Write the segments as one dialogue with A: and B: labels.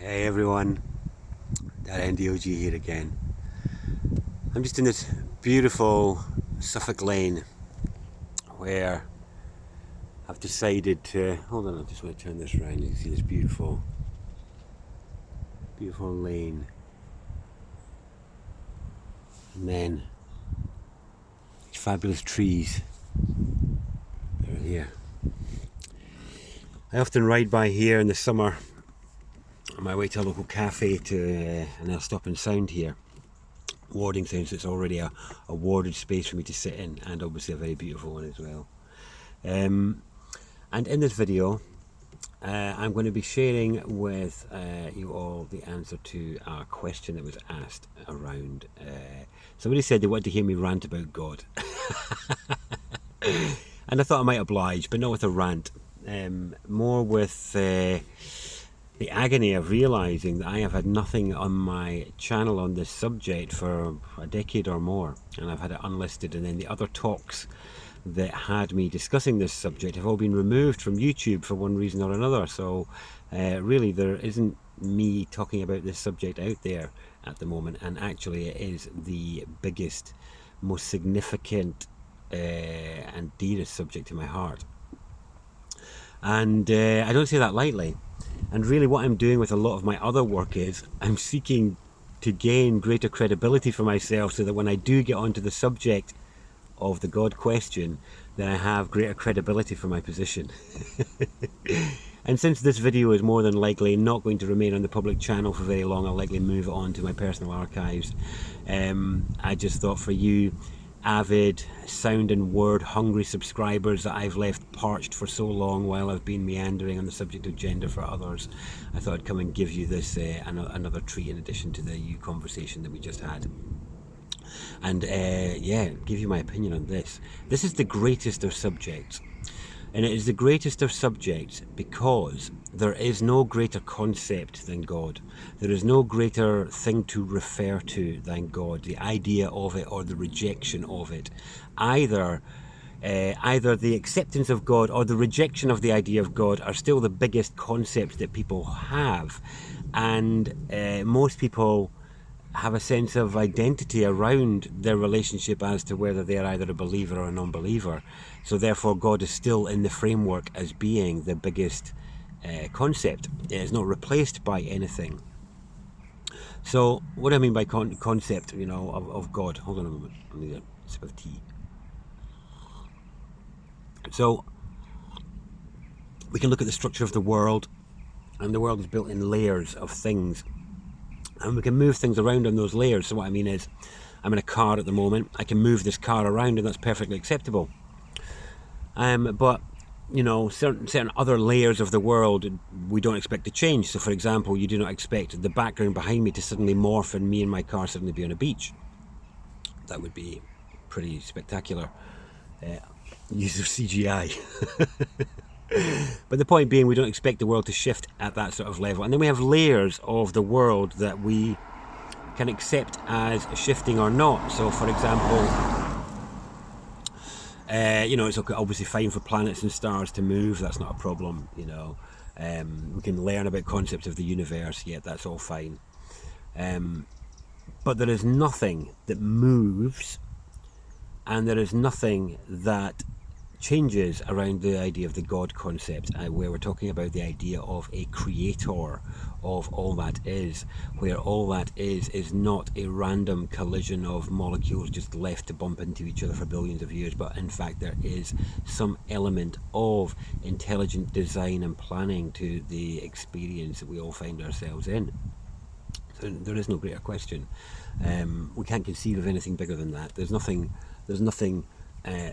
A: Hey everyone, that NDOG here again. I'm just in this beautiful Suffolk Lane where I've decided to, hold on, I just want to turn this around. You can see this beautiful lane. And then these fabulous trees that are here. I often ride by here in the summer on my way to a local cafe and I'll stop and sound here. Warding Sound, so it's already a warded space for me to sit in, and obviously a very beautiful one as well. And in this video I'm going to be sharing with you all the answer to a question that was asked around somebody said they wanted to hear me rant about God. And I thought I might oblige, but not with a rant, more with the agony of realising that I have had nothing on my channel on this subject for a decade or more, and I've had it unlisted, and then the other talks that had me discussing this subject have all been removed from YouTube for one reason or another. So really there isn't me talking about this subject out there at the moment, and actually it is the biggest, most significant and dearest subject to my heart. And I don't say that lightly. And really what I'm doing with a lot of my other work is I'm seeking to gain greater credibility for myself, so that when I do get onto the subject of the God question, then I have greater credibility for my position. And since this video is more than likely not going to remain on the public channel for very long, I'll likely move it on to my personal archives. I just thought, for you avid sound and word hungry subscribers that I've left parched for so long while I've been meandering on the subject of gender for others, I thought I'd come and give you this another treat in addition to the conversation that we just had. And yeah, give you my opinion on this. This is the greatest of subjects. And it is the greatest of subjects because there is no greater concept than God. There is no greater thing to refer to than God, the idea of it or the rejection of it. Either the acceptance of God or the rejection of the idea of God are still the biggest concepts that people have. And most people have a sense of identity around their relationship as to whether they are either a believer or a non-believer. So therefore God is still in the framework as being the biggest concept. It is not replaced by anything. So what do I mean by concept, you know, of God? Hold on a moment, I need a sip of tea. So we can look at the structure of the world, and the world is built in layers of things, and we can move things around on those layers. So what I mean is, I'm in a car at the moment, I can move this car around and that's perfectly acceptable. But you know, certain other layers of the world we don't expect to change. So for example, you do not expect the background behind me to suddenly morph and me and my car suddenly be on a beach. That would be pretty spectacular use of CGI. But the point being, we don't expect the world to shift at that sort of level. And then we have layers of the world that we can accept as shifting or not. So for example, you know, it's obviously fine for planets and stars to move. That's not a problem, you know. We can learn about concepts of the universe, yet that's all fine. But there is nothing that moves, and there is nothing that changes around the idea of the God concept, where we're talking about the idea of a creator of all that is, where all that is not a random collision of molecules just left to bump into each other for billions of years, but in fact there is some element of intelligent design and planning to the experience that we all find ourselves in. So there is no greater question. We can't conceive of anything bigger than that. There's nothing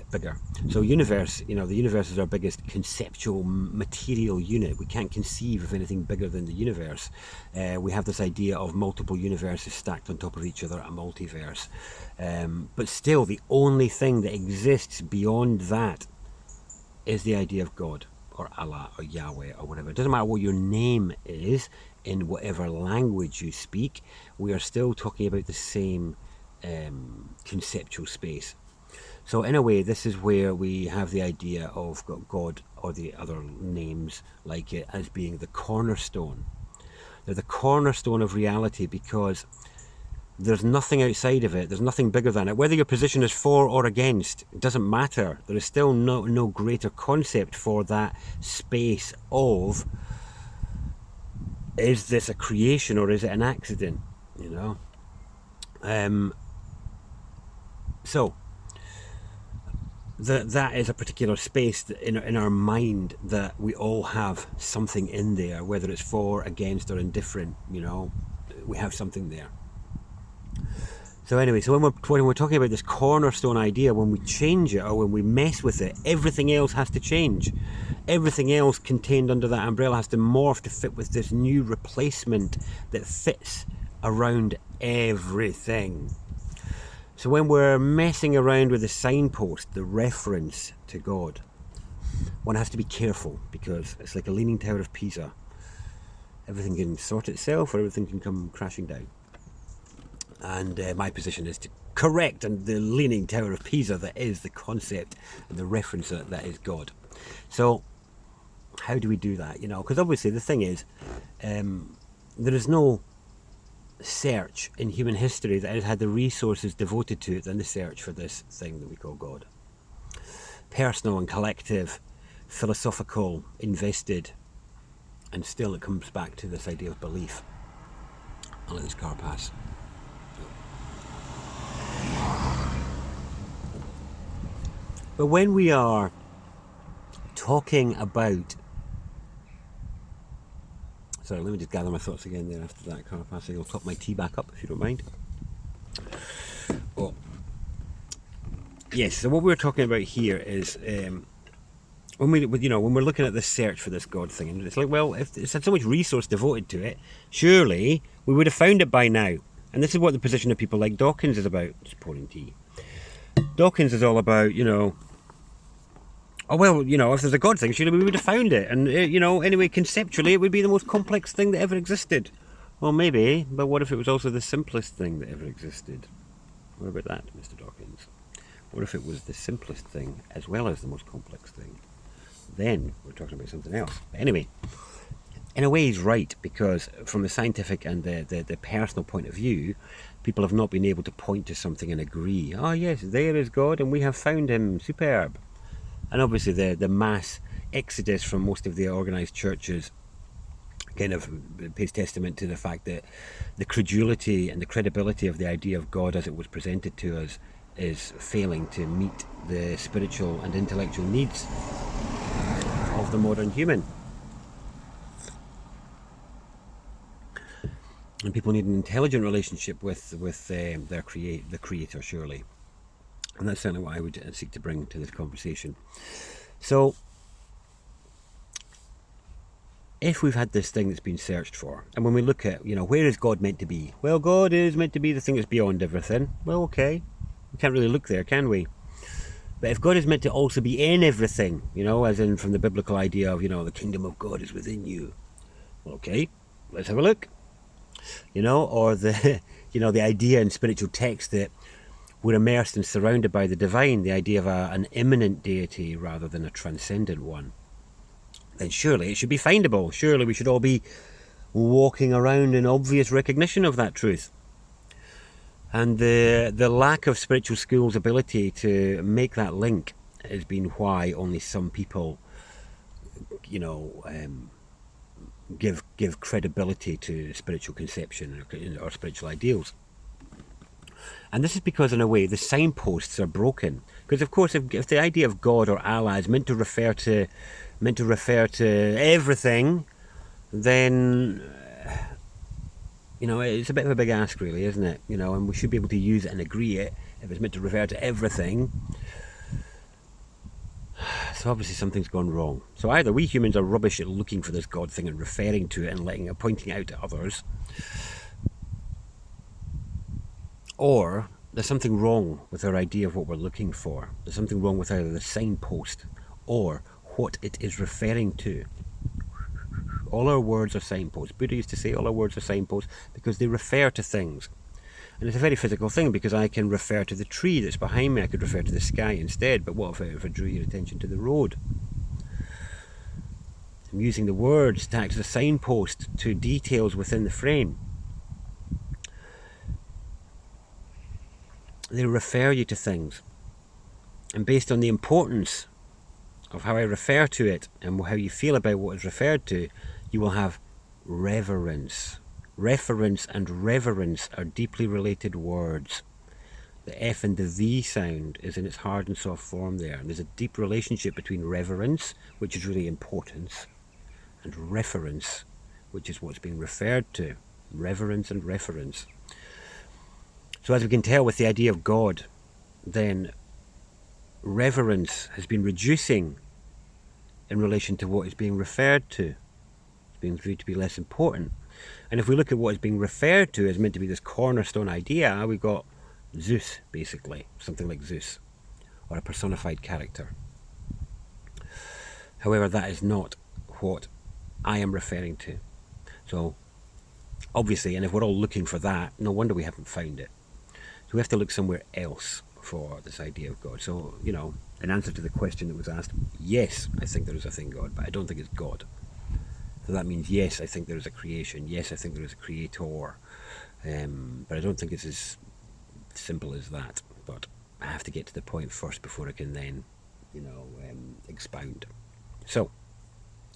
A: bigger. So universe, you know, the universe is our biggest conceptual material unit. We can't conceive of anything bigger than the universe. We have this idea of multiple universes stacked on top of each other, a multiverse. But still, the only thing that exists beyond that is the idea of God, or Allah, or Yahweh, or whatever. It doesn't matter what your name is, in whatever language you speak, we are still talking about the same conceptual space. So in a way, this is where we have the idea of God, or the other names like it, as being the cornerstone. They're the cornerstone of reality because there's nothing outside of it. There's nothing bigger than it. Whether your position is for or against, it doesn't matter. There is still no greater concept for that space of, is this a creation or is it an accident? You know? So that is a particular space in our mind that we all have something in there, whether it's for, against, or indifferent. You know, we have something there. So anyway, so when we're talking about this cornerstone idea, when we change it or when we mess with it, everything else has to change. Everything else contained under that umbrella has to morph to fit with this new replacement that fits around everything. So when we're messing around with the signpost, the reference to God, one has to be careful because it's like a leaning tower of Pisa. Everything can sort itself or everything can come crashing down. And my position is to correct and the leaning tower of Pisa that is the concept and the reference that is God. So how do we do that? You know, because obviously the thing is, there is no search in human history that has had the resources devoted to it than the search for this thing that we call God. Personal and collective, philosophical, invested, and still it comes back to this idea of belief. I'll let this car pass. But when we are talking about... Sorry, let me just gather my thoughts again there after that car passing. I'll top my tea back up if you don't mind. Oh. Yes, so what we're talking about here is when we're looking at the search for this God thing, and it's like, well, if it's had so much resource devoted to it, surely we would have found it by now. And this is what the position of people like Dawkins is about. Just pouring tea. Dawkins is all about, oh, well, if there's a God thing, surely we would have found it. And, anyway, conceptually, it would be the most complex thing that ever existed. Well, maybe, but what if it was also the simplest thing that ever existed? What about that, Mr. Dawkins? What if it was the simplest thing as well as the most complex thing? Then we're talking about something else. But anyway, in a way he's right, because from the scientific and the personal point of view, people have not been able to point to something and agree, oh yes, there is God and we have found him, superb. And obviously the mass exodus from most of the organised churches kind of pays testament to the fact that the credulity and the credibility of the idea of God as it was presented to us is failing to meet the spiritual and intellectual needs of the modern human. And people need an intelligent relationship with the Creator, surely. And that's certainly what I would seek to bring to this conversation. So, if we've had this thing that's been searched for, and when we look at, where is God meant to be? Well, God is meant to be the thing that's beyond everything. Well, okay. We can't really look there, can we? But if God is meant to also be in everything, as in from the biblical idea of, the kingdom of God is within you. Well, okay, let's have a look. Or the, the idea in spiritual text that we're immersed and surrounded by the divine, the idea of an immanent deity rather than a transcendent one, then surely it should be findable. Surely we should all be walking around in obvious recognition of that truth. And the lack of spiritual school's ability to make that link has been why only some people, give credibility to spiritual conception or spiritual ideals. And this is because, in a way, the signposts are broken. Because, of course, if the idea of God or Allah is meant to refer to everything, then it's a bit of a big ask, really, isn't it? And we should be able to use it and agree it if it's meant to refer to everything. So obviously something's gone wrong. So either we humans are rubbish at looking for this God thing and referring to it and pointing it out to others, or there's something wrong with our idea of what we're looking for. There's something wrong with either the signpost or what it is referring to. All our words are signposts. Buddha used to say all our words are signposts because they refer to things. And it's a very physical thing, because I can refer to the tree that's behind me. I could refer to the sky instead. But what if I drew your attention to the road? I'm using the words to act as a signpost to details within the frame. They refer you to things. And based on the importance of how I refer to it and how you feel about what is referred to, you will have reverence. Reference and reverence are deeply related words. The F and the V sound is in its hard and soft form there. And there's a deep relationship between reverence, which is really importance, and reference, which is what's being referred to. Reverence and reference. So as we can tell with the idea of God, then reverence has been reducing in relation to what is being referred to. It's being viewed to be less important. And if we look at what is being referred to as meant to be this cornerstone idea, we've got Zeus, basically, something like Zeus, or a personified character. However, that is not what I am referring to. So, obviously, and if we're all looking for that, no wonder we haven't found it. So we have to look somewhere else for this idea of God. So, you know, in answer to the question that was asked, yes, I think there is a thing God, but I don't think it's God. So that means, yes, I think there is a creation. Yes, I think there is a creator. But I don't think it's as simple as that. But I have to get to the point first before I can then, you know, expound. So,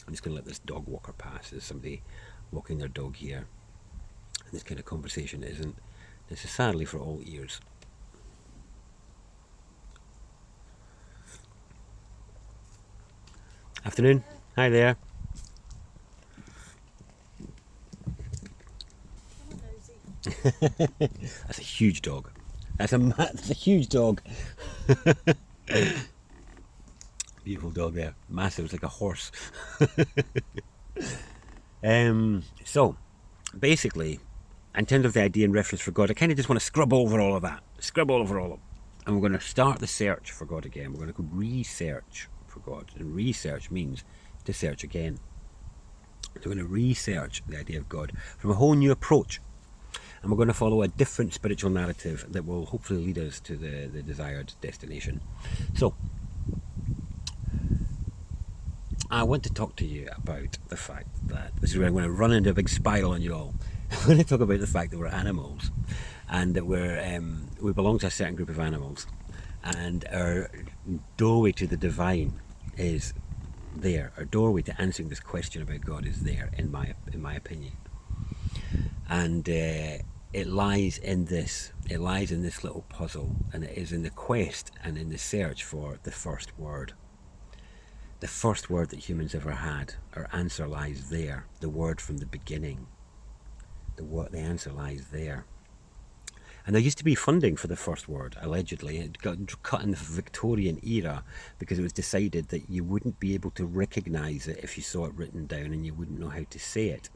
A: I'm just going to let this dog walker pass. There's somebody walking their dog here. And this kind of conversation isn't necessarily for all ears. Afternoon. Hi there. That's a huge dog. That's a huge dog. Beautiful dog there. Massive. It's like a horse. So, basically, in terms of the idea and reference for God, I kind of just want to scrub over all of that. Scrub all over all of it. And we're going to start the search for God again. We're going to research for God. And research means to search again. So we're going to research the idea of God from a whole new approach. And we're going to follow a different spiritual narrative that will hopefully lead us to the desired destination. So, I want to talk to you about the fact that, this is where I'm going to run into a big spiral on you all. I'm going to talk about the fact that we're animals, and that we belong to a certain group of animals, and our doorway to the divine is there. Our doorway to answering this question about God is there, in my opinion. And it lies in this. It lies in this little puzzle, and it is in the quest and in the search for the first word. The first word that humans ever had. Our answer lies there. The word from the beginning. The answer lies there. And there used to be funding for the first word, allegedly. It got cut in the Victorian era because it was decided that you wouldn't be able to recognise it if you saw it written down, and you wouldn't know how to say it.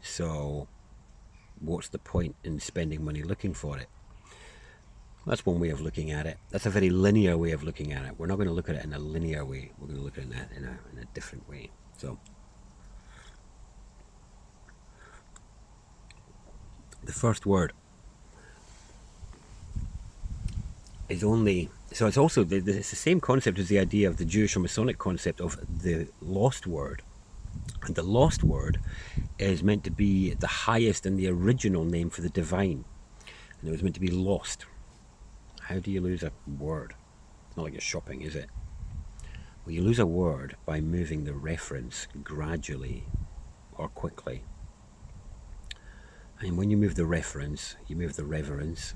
A: So, what's the point in spending money looking for it? That's one way of looking at it. That's a very linear way of looking at it. We're not going to look at it in a linear way. We're going to look at it in a different way. So, the first word is only... So it's also... It's the same concept as the idea of the Jewish or Masonic concept of the lost word. And the lost word is meant to be the highest and the original name for the divine. And it was meant to be lost. How do you lose a word? It's not like you're shopping, is it? Well, you lose a word by moving the reference gradually or quickly. And when you move the reference, you move the reverence.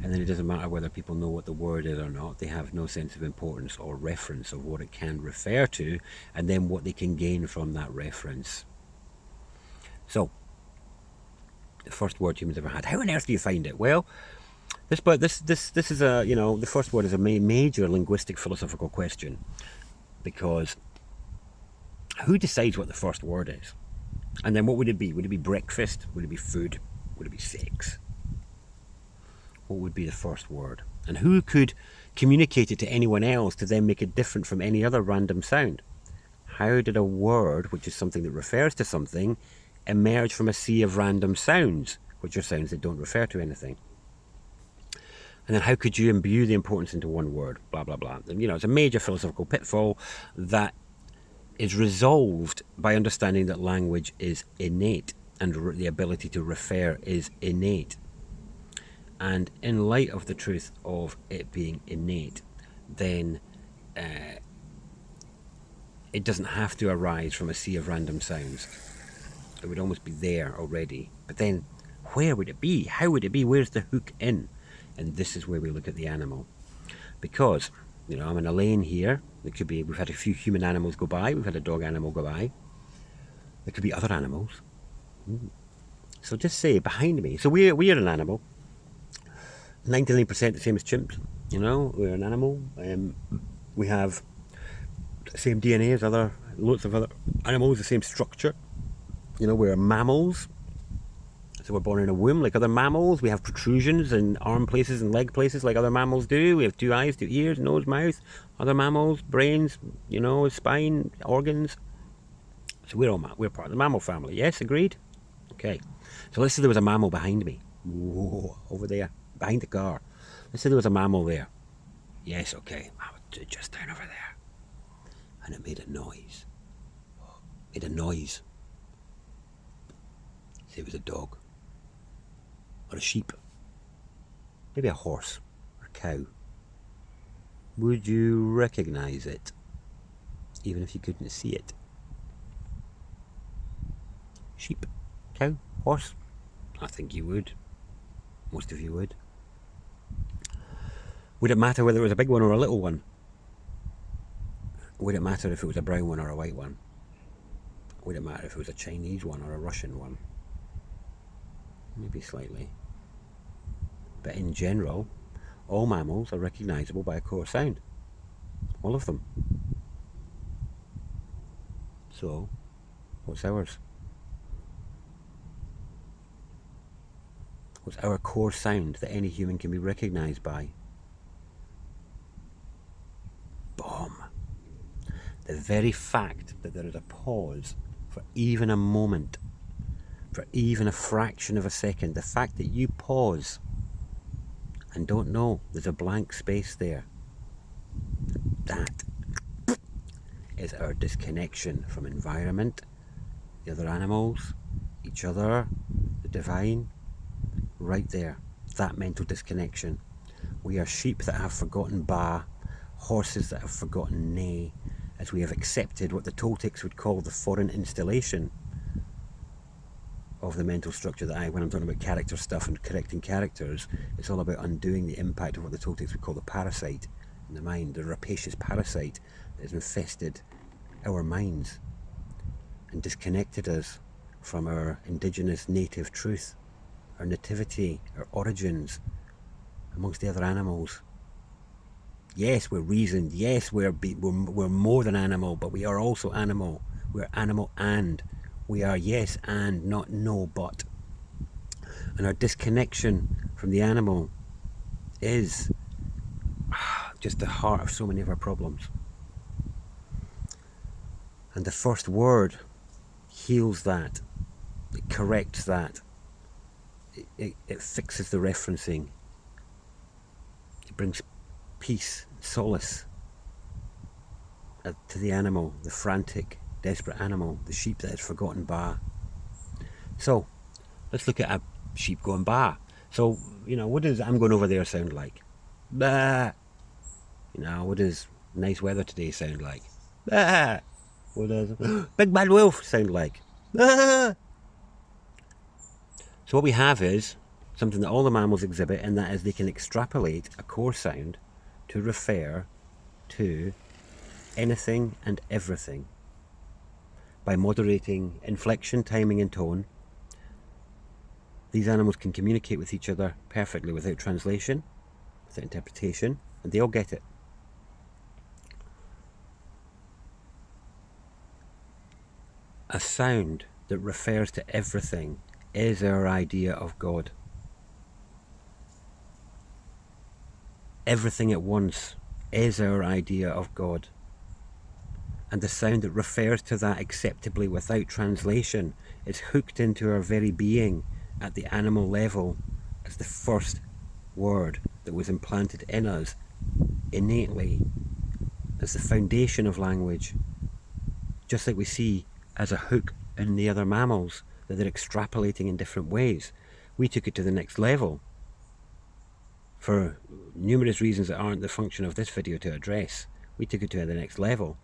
A: And then it doesn't matter whether people know what the word is or not. They have no sense of importance or reference of what it can refer to, and then what they can gain from that reference. So, the first word humans ever had. How on earth do you find it? Well, this is a, you know, the first word is a major linguistic philosophical question, because who decides what the first word is? And then what would it be? Would it be breakfast? Would it be food? Would it be sex? What would be the first word? And who could communicate it to anyone else to then make it different from any other random sound? How did a word, which is something that refers to something, emerge from a sea of random sounds, which are sounds that don't refer to anything? And then how could you imbue the importance into one word? Blah, blah, blah. And, you know, it's a major philosophical pitfall that is resolved by understanding that language is innate and the ability to refer is innate. And in light of the truth of it being innate, then it doesn't have to arise from a sea of random sounds. It would almost be there already. But then, where would it be? How would it be? Where's the hook in? And this is where we look at the animal. Because, you know, I'm in a lane here. There could be, we've had a few human animals go by. We've had a dog animal go by. There could be other animals. So just say, behind me. So we are an animal. 99% the same as chimps. You know, we're an animal. We have the same DNA as lots of other animals, the same structure. You know, we're mammals. So we're born in a womb like other mammals. We have protrusions in arm places and leg places like other mammals do. We have 2 eyes, 2 ears, nose, mouth. Other mammals, brains, you know, spine, organs. So we're part of the mammal family. Yes, agreed? Okay. So let's say there was a mammal behind me. Whoa, over there, behind the car. Let's say there was a mammal there. Yes, okay. Just down over there. And it made a noise. Made a noise. Say it was a dog. Or a sheep. Maybe a horse. Or a cow. Would you recognize it? Even if you couldn't see it? Sheep, cow, horse? I think you would. Most of you would. Would it matter whether it was a big one or a little one? Would it matter if it was a brown one or a white one? Would it matter if it was a Chinese one or a Russian one? Maybe slightly. But in general, all mammals are recognisable by a core sound. All of them. So, what's ours? What's our core sound that any human can be recognised by? Boom. The very fact that there is a pause for even a moment, for even a fraction of a second, the fact that you pause and don't know there's a blank space there, that is our disconnection from environment, the other animals, each other, the divine. Right there, that mental disconnection. We are sheep that have forgotten ba, horses that have forgotten neigh, as we have accepted what the Toltecs would call the foreign installation of the mental structure that when I'm talking about character stuff and correcting characters, it's all about undoing the impact of what the Toltecs would call the parasite in the mind, the rapacious parasite that has infested our minds and disconnected us from our indigenous native truth, our nativity, our origins, amongst the other animals. Yes, we're reasoned. Yes, we're more than animal, but we are also animal. We're animal and. We are yes and, not no but. And our disconnection from the animal is just the heart of so many of our problems. And the first word heals that. It corrects that. It fixes the referencing. It brings peace, solace to the animal, the frantic, desperate animal, the sheep that has forgotten ba. So, let's look at a sheep going ba. So, you know, what does I'm going over there sound like? Bah! You know, what does nice weather today sound like? Bah! What does big bad wolf sound like? Bah! So what we have is something that all the mammals exhibit, and that is they can extrapolate a core sound to refer to anything and everything by moderating inflection, timing and tone. These animals can communicate with each other perfectly without translation, without interpretation, and they all get it. A sound that refers to everything is our idea of God. Everything at once is our idea of God. And the sound that refers to that acceptably without translation is hooked into our very being at the animal level as the first word that was implanted in us innately as the foundation of language. just like we see as a hook in the other mammals, that they're extrapolating in different ways. We took it to the next level for numerous reasons that aren't the function of this video to address. We took it to the next level.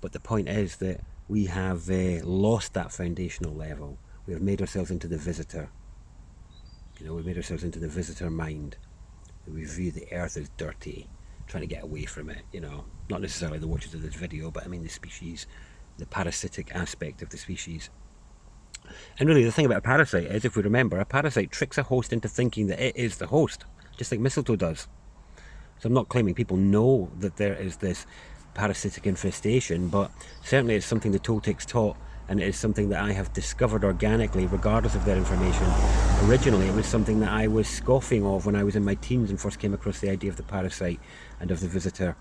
A: But the point is that we have lost that foundational level. We have made ourselves into the visitor. You know, we've made ourselves into the visitor mind. We view the earth as dirty, trying to get away from it, you know. Not necessarily the watchers of this video, but I mean the species, the parasitic aspect of the species. And really the thing about a parasite is, if we remember, a parasite tricks a host into thinking that it is the host, just like mistletoe does. So I'm not claiming people know that there is this parasitic infestation, but certainly it's something the Toltecs taught, and it is something that I have discovered organically regardless of their information. Originally it was something that I was scoffing of when I was in my teens and first came across the idea of the parasite and of the visitor.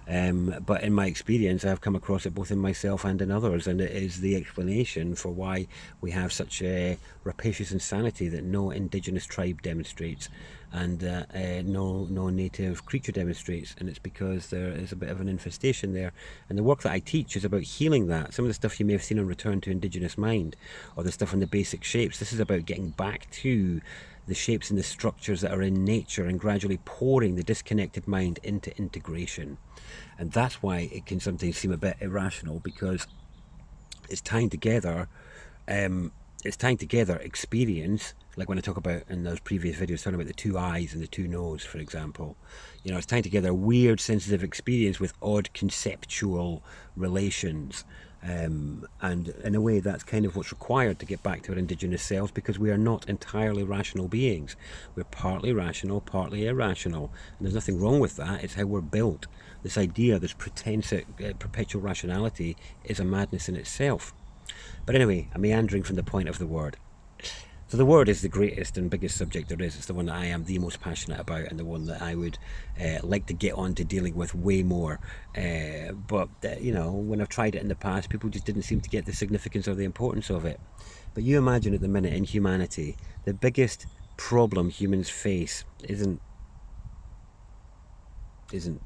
A: But in my experience I have come across it both in myself and in others, and it is the explanation for why we have such a rapacious insanity that no indigenous tribe demonstrates, and no native creature demonstrates, and it's because there is a bit of an infestation there. And the work that I teach is about healing that. Some of the stuff you may have seen on Return to Indigenous Mind, or the stuff on the basic shapes, this is about getting back to the shapes and the structures that are in nature and gradually pouring the disconnected mind into integration. And that's why it can sometimes seem a bit irrational, because it's tying together experience, like when I talk about in those previous videos, talking about the two eyes and the two nose, for example. You know, it's tying together weird sensitive experience with odd conceptual relations. And in a way that's kind of what's required to get back to our indigenous selves, because we are not entirely rational beings. We're partly rational, partly irrational, and there's nothing wrong with that. It's how we're built. This idea, this pretense at perpetual rationality, is a madness in itself. But anyway, I'm meandering from the point of the word. So the word is the greatest and biggest subject there is. It's the one that I am the most passionate about, and the one that I would like to get on to dealing with way more. But you know, when I've tried it in the past, people just didn't seem to get the significance or the importance of it. But you imagine at the minute in humanity, the biggest problem humans face isn't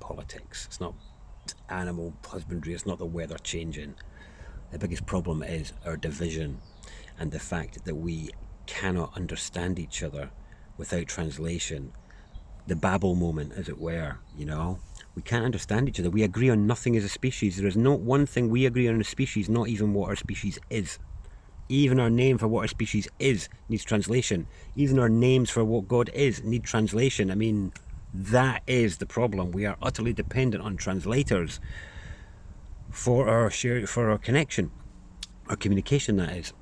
A: politics. It's not animal husbandry. It's not the weather changing. The biggest problem is our division, and the fact that we cannot understand each other without translation. The Babel moment, as it were, you know. We can't understand each other. We agree on nothing as a species. There is not one thing we agree on as a species, not even what our species is. Even our name for what our species is needs translation. Even our names for what God is need translation. I mean, that is the problem. We are utterly dependent on translators for our connection, our communication, that is.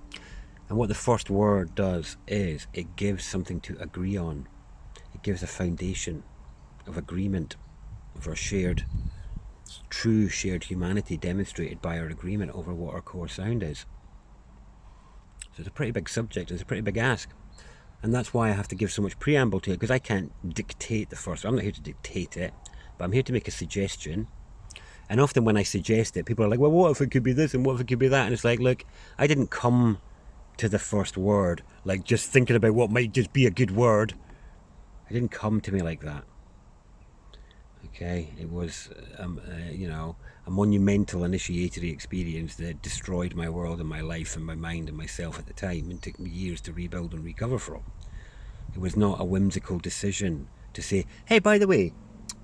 A: And what the first word does is it gives something to agree on. It gives a foundation of agreement, of our true shared humanity demonstrated by our agreement over what our core sound is. So it's a pretty big subject, it's a pretty big ask. And that's why I have to give so much preamble to it, because I can't dictate the first. I'm not here to dictate it, but I'm here to make a suggestion. And often when I suggest it, people are like, well, what if it could be this and what if it could be that? And it's like, look, I didn't come to the first word like just thinking about what might just be a good word. It didn't come to me like that. Okay, it was you know, a monumental initiatory experience that destroyed my world and my life and my mind and myself at the time, and took me years to rebuild and recover from. It was not a whimsical decision to say, hey, by the way,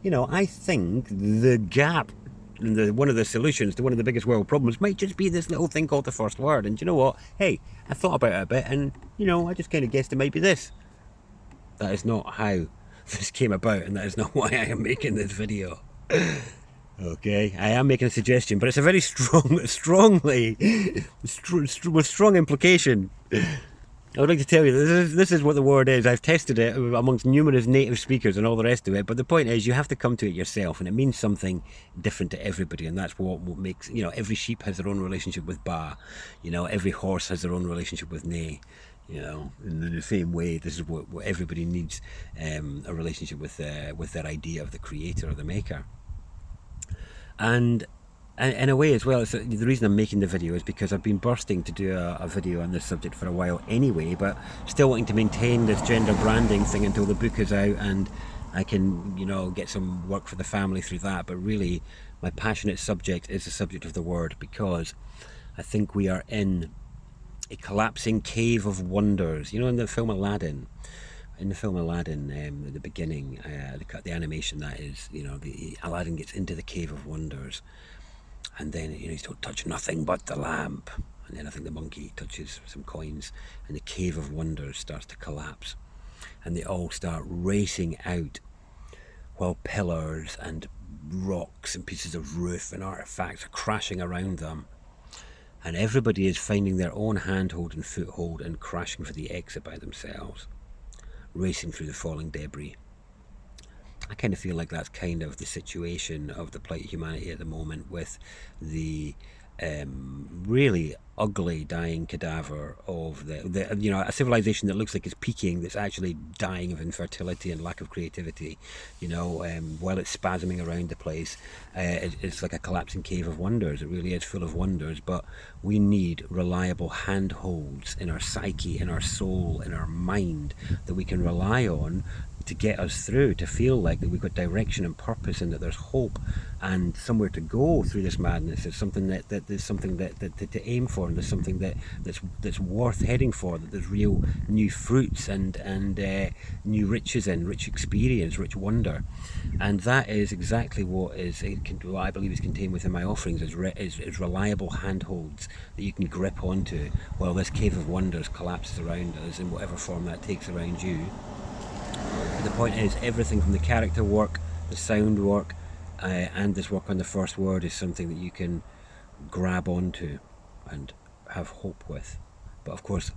A: you know, I think the gap, one of the solutions to one of the biggest world problems might just be this little thing called the first word. And you know what? Hey, I thought about it a bit, and you know, I just kind of guessed it might be this. That is not how this came about, and that is not why I am making this video. Okay, I am making a suggestion, but it's a very with strong implication. I would like to tell you this is what the word is. I've tested it amongst numerous native speakers and all the rest of it, but the point is you have to come to it yourself, and it means something different to everybody, and that's what makes, you know, every sheep has their own relationship with Ba, you know, every horse has their own relationship with Nay, you know, in the same way this is what everybody needs, a relationship with their idea of the creator or the maker. And in a way as well, the reason I'm making the video is because I've been bursting to do a video on this subject for a while anyway, but still wanting to maintain this gender branding thing until the book is out and I can, you know, get some work for the family through that. But really, my passionate subject is the subject of the word, because I think we are in a collapsing cave of wonders. You know, in the film Aladdin, at the beginning, the animation, that is, you know, the Aladdin gets into the cave of wonders, and then, you know, he's told, touch nothing but the lamp, and then I think the monkey touches some coins, and the cave of wonders starts to collapse, and they all start racing out, while pillars and rocks and pieces of roof and artifacts are crashing around them, and everybody is finding their own handhold and foothold and crashing for the exit by themselves, racing through the falling debris. I kind of feel like that's kind of the situation of the plight of humanity at the moment, with the really ugly dying cadaver of the you know, a civilization that looks like it's peaking, that's actually dying of infertility and lack of creativity, you know, while it's spasming around the place. It's like a collapsing cave of wonders. It really is full of wonders, but we need reliable handholds in our psyche, in our soul, in our mind, that we can rely on to get us through, to feel like that we've got direction and purpose, and that there's hope and somewhere to go through this madness. There's something that there's something that to aim for, and there's something that's worth heading for, that there's real new fruits and new riches in, rich experience, rich wonder. And that is exactly what I believe is contained within my offerings, is reliable handholds that you can grip onto while this cave of wonders collapses around us, in whatever form that takes around you. The point is, everything from the character work, the sound work, and this work on the first word is something that you can grab onto and have hope with. But of course,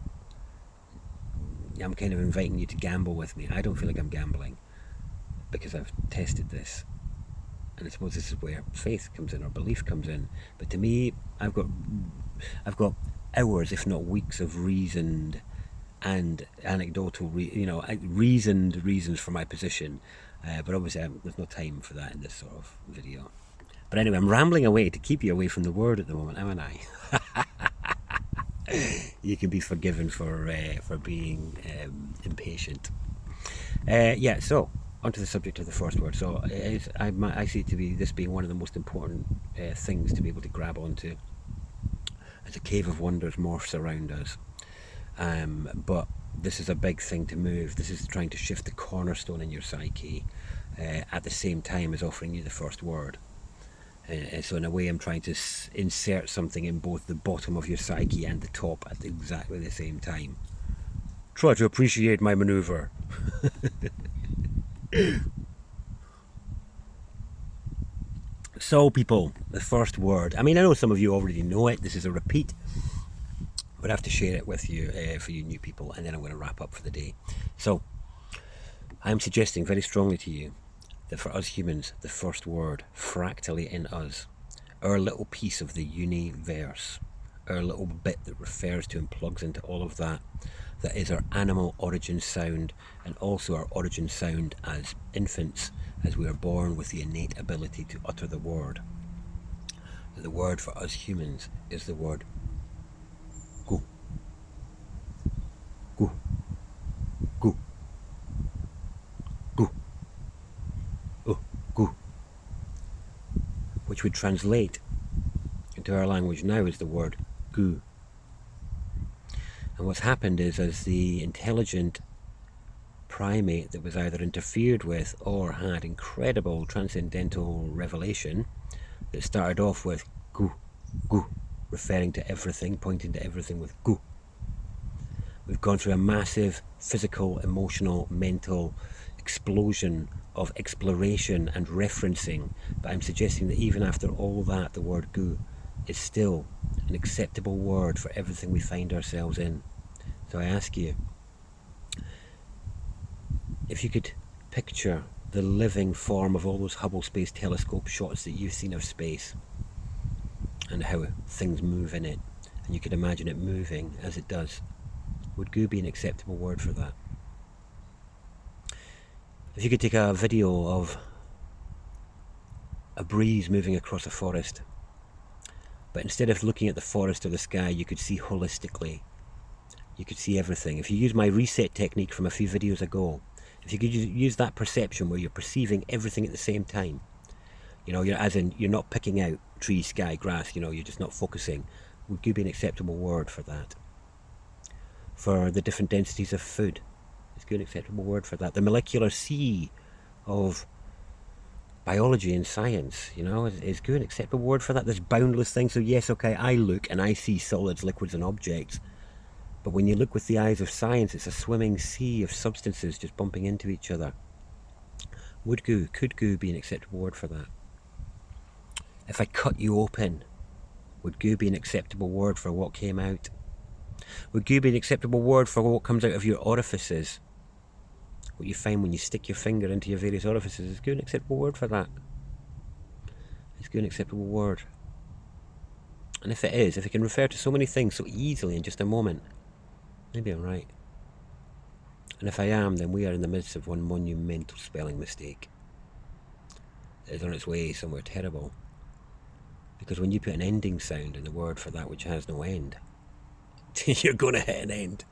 A: I'm kind of inviting you to gamble with me. I don't feel like I'm gambling, because I've tested this, and I suppose this is where faith comes in, or belief comes in. But to me, I've got hours, if not weeks, of reasoned and anecdotal, reasoned reasons for my position, but obviously there's no time for that in this sort of video. But anyway, I'm rambling away to keep you away from the word at the moment, haven't I? You can be forgiven for being impatient. Yeah, so onto the subject of the first word. So I see it to be this being one of the most important things to be able to grab onto, as a cave of wonders morphs around us. But this is a big thing to move. This is trying to shift the cornerstone in your psyche, at the same time as offering you the first word. So in a way, I'm trying to insert something in both the bottom of your psyche and the top at exactly the same time. Try to appreciate my maneuver. So people, the first word. I mean, I know some of you already know it. This is a repeat, but I have to share it with you for you new people, and then I'm going to wrap up for the day. So I'm suggesting very strongly to you that for us humans, the first word, fractally in us, our little piece of the universe, our little bit that refers to and plugs into all of that, that is our animal origin sound, and also our origin sound as infants, as we are born with the innate ability to utter the word. The word for us humans is the word gu. Gu. Gu. Gu. Gu. Which would translate into our language now as the word goo. And what's happened is, as the intelligent primate that was either interfered with or had incredible transcendental revelation that started off with gu, gu, referring to everything, pointing to everything with gu. We've gone through a massive physical, emotional, mental explosion of exploration and referencing, but I'm suggesting that even after all that, the word gu is still an acceptable word for everything we find ourselves in. So I ask you, if you could picture the living form of all those Hubble Space Telescope shots that you've seen of space, and how things move in it, and you could imagine it moving as it does, would gu be an acceptable word for that? If you could take a video of a breeze moving across a forest, but instead of looking at the forest or the sky, you could see holistically, you could see everything. If you use my reset technique from a few videos ago, if you could use that perception where you're perceiving everything at the same time, You know, as in you're not picking out tree, sky, grass. You know, you're just not focusing. Would goo be an acceptable word for that? For the different densities of food, is goo an acceptable word for that? The molecular sea of biology and science, you know, is goo an acceptable word for that? This boundless thing. So yes, okay, I look and I see solids, liquids and objects, but when you look with the eyes of science, it's a swimming sea of substances just bumping into each other. Could goo be an acceptable word for that? If I cut you open, would goo be an acceptable word for what came out? Would goo be an acceptable word for what comes out of your orifices? What you find when you stick your finger into your various orifices, is goo an acceptable word for that? Is goo an acceptable word? And if it is, if it can refer to so many things so easily in just a moment, maybe I'm right. And if I am, then we are in the midst of one monumental spelling mistake that is on its way somewhere terrible. Because when you put an ending sound in the word for that which has no end, you're going to hit an end.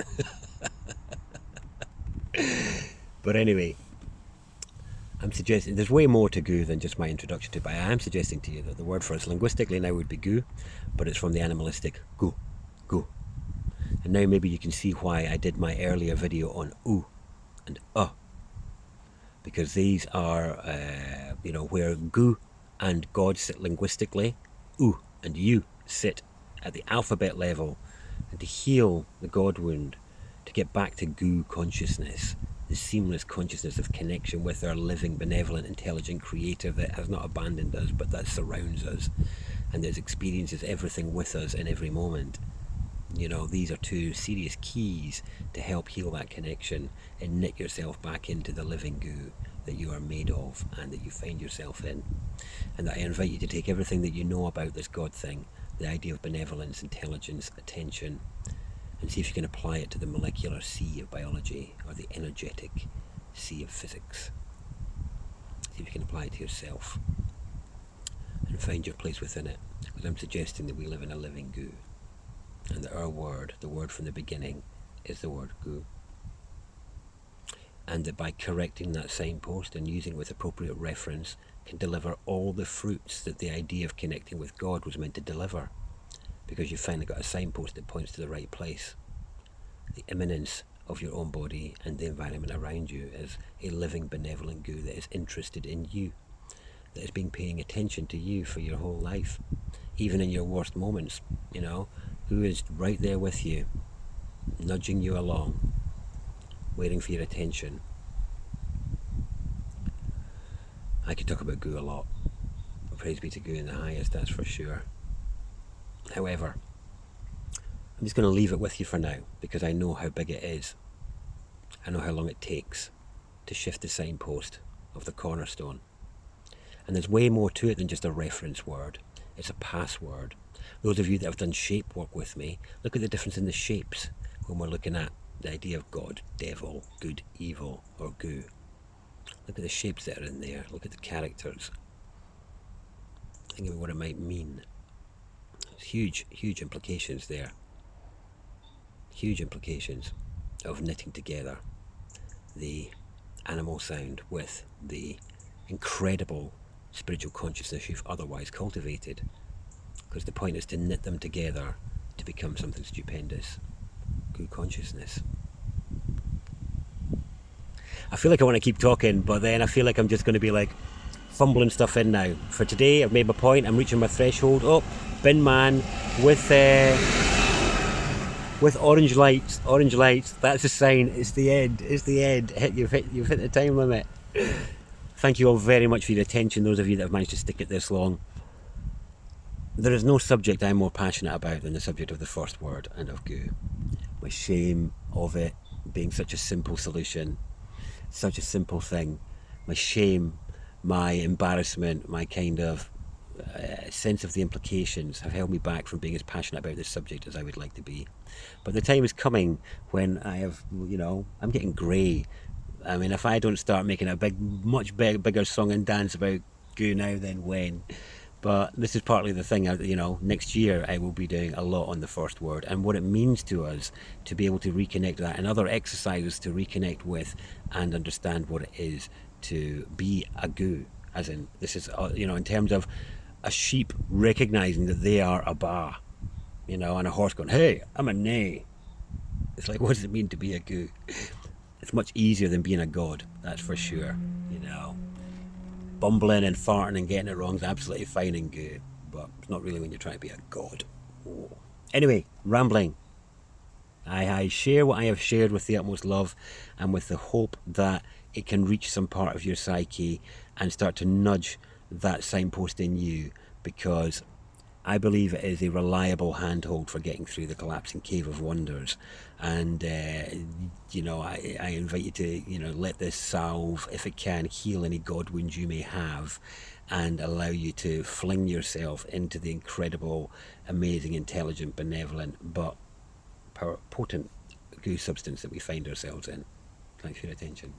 A: But anyway, I'm suggesting there's way more to goo than just my introduction to it, but I am suggesting to you that the word for us linguistically now would be goo, but it's from the animalistic goo, goo. And now maybe you can see why I did my earlier video on oo and because these are, you know, where goo and God sit linguistically, oo and you sit at the alphabet level, and to heal the God wound, to get back to goo consciousness, the seamless consciousness of connection with our living, benevolent, intelligent creator that has not abandoned us, but that surrounds us and that experiences everything with us in every moment. You know, these are two serious keys to help heal that connection and knit yourself back into the living goo that you are made of and that you find yourself in. And that I invite you to take everything that you know about this God thing, the idea of benevolence, intelligence, attention, and see if you can apply it to the molecular sea of biology or the energetic sea of physics. See if you can apply it to yourself and find your place within it. Because I'm suggesting that we live in a living goo, and that our word, the word from the beginning, is the word goo. And that by correcting that signpost and using it with appropriate reference can deliver all the fruits that the idea of connecting with God was meant to deliver. Because you've finally got a signpost that points to the right place. The immanence of your own body and the environment around you is a living, benevolent goo that is interested in you, that has been paying attention to you for your whole life, even in your worst moments, you know, who is right there with you, nudging you along, waiting for your attention. I could talk about goo a lot. Praise be to goo in the highest, that's for sure. However, I'm just going to leave it with you for now, because I know how big it is. I know how long it takes to shift the signpost of the cornerstone. And there's way more to it than just a reference word. It's a password. Those of you that have done shape work with me, look at the difference in the shapes when we're looking at the idea of God, devil, good, evil, or goo. Look at the shapes that are in there. Look at the characters. Think about what it might mean. Huge, huge implications there. Huge implications of knitting together the animal sound with the incredible spiritual consciousness you've otherwise cultivated. Because the point is to knit them together to become something stupendous. Goo consciousness. I feel like I want to keep talking, but then I feel like I'm just going to be like fumbling stuff in now. For today, I've made my point. I'm reaching my threshold. Oh, bin man with orange lights. Orange lights. That's a sign. It's the end. It's the end. You've hit the time limit. Thank you all very much for your attention. Those of you that have managed to stick it this long. There is no subject I'm more passionate about than the subject of the first word and of goo. My shame of it being such a simple solution, such a simple thing. My shame, my embarrassment, my kind of sense of the implications have held me back from being as passionate about this subject as I would like to be. But the time is coming when I have, you know, I'm getting grey. I mean, if I don't start making a much bigger song and dance about goo now, then when? But this is partly the thing, you know, next year I will be doing a lot on the first word and what it means to us to be able to reconnect that, and other exercises to reconnect with and understand what it is to be a goo as in this is, in terms of a sheep recognizing that they are a ba, and a horse going, hey, I'm a neigh. It's like, what does it mean to be a goo? It's much easier than being a god, that's for sure. Bumbling and farting and getting it wrong is absolutely fine and good, but it's not really when you're trying to be a god. Oh. Anyway, rambling. I share what I have shared with the utmost love and with the hope that it can reach some part of your psyche and start to nudge that signpost in you, because I believe it is a reliable handhold for getting through the collapsing cave of wonders. And I invite you to let this salve, if it can, heal any god wounds you may have, and allow you to fling yourself into the incredible, amazing, intelligent, benevolent, but potent goo substance that we find ourselves in. Thanks for your attention.